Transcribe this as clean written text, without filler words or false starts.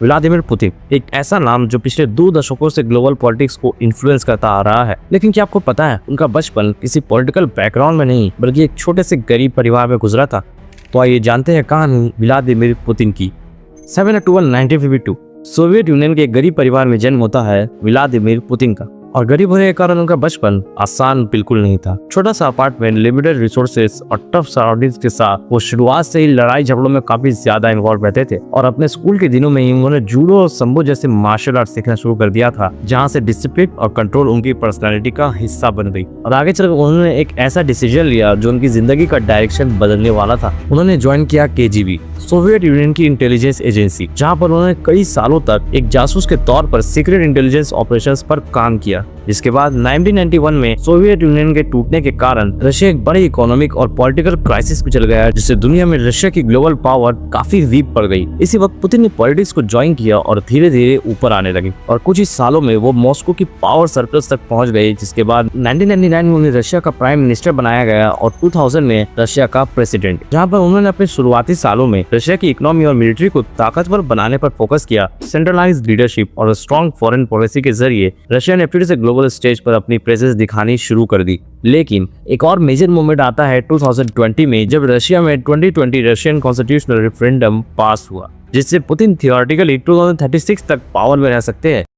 Vladimir Putin एक ऐसा नाम जो पिछले 2 दशकों से ग्लोबल पॉलिटिक्स को इन्फ्लुएंस करता आ रहा है। लेकिन क्या आपको पता है उनका बचपन किसी पॉलिटिकल बैकग्राउंड में नहीं बल्कि एक छोटे से गरीब परिवार में गुजरा था। तो आइए जानते हैं कहानी व्लादिमीर पुतिन की। 7 अक्टूबर 1952 सोवियत यूनियन के एक गरीब परिवार में जन्म होता है व्लादिमीर पुतिन का। और गरीब होने के कारण उनका बचपन आसान बिल्कुल नहीं था। छोटा सा अपार्टमेंट, लिमिटेड रिसोर्सेस और टफ सराउंडिंग्स के साथ वो शुरुआत से ही लड़ाई झगड़ों में काफी ज्यादा इन्वॉल्व रहते थे। और अपने स्कूल के दिनों में ही उन्होंने जूडो और संबो जैसे मार्शल आर्ट सीखना शुरू कर दिया था, जहाँ से डिसिप्लिन और कंट्रोल उनकी पर्सनैलिटी का हिस्सा बन गई। और आगे चलकर उन्होंने एक ऐसा डिसीजन लिया जो उनकी जिंदगी का डायरेक्शन बदलने वाला था। उन्होंने ज्वाइन किया KGB, सोवियत यूनियन की इंटेलिजेंस एजेंसी, जहाँ पर उन्होंने कई सालों तक एक जासूस के तौर पर सीक्रेट इंटेलिजेंस ऑपरेशंस पर काम किया। जिसके बाद 1991 में सोवियत यूनियन के टूटने के कारण रशिया एक बड़ी इकोनॉमिक और पॉलिटिकल क्राइसिस में चल गया, जिससे दुनिया में रशिया की ग्लोबल पावर काफी वीक पड़ गई। इसी वक्त पुतिन ने पॉलिटिक्स को ज्वाइन किया और धीरे धीरे ऊपर आने लगे और कुछ ही सालों में वो मॉस्को की पावर सर्कल्स तक पहुंच गए। जिसके बाद 1999 में उन्हें रशिया का प्राइम मिनिस्टर बनाया गया और 2000 में रशिया का प्रेसिडेंट, जहाँ पर उन्होंने अपने शुरुआती सालों में रशिया की इकोनॉमी और मिलिट्री को ताकतवर बनाने पर फोकस किया। सेंट्रलाइज्ड लीडरशिप और स्ट्रॉन्ग फॉरेन पॉलिसी के जरिए रशिया ने फिर से ग्लोबल स्टेज पर अपनी प्रेजेंस दिखानी शुरू कर दी। लेकिन एक और मेजर मोमेंट आता है 2020 में, जब रशिया में 2020 रशियन कॉन्स्टिट्यूशनल रेफरेंडम पास हुआ, जिससे पुतिन थियोरेटिकली 2036 तक पावर में रह सकते हैं।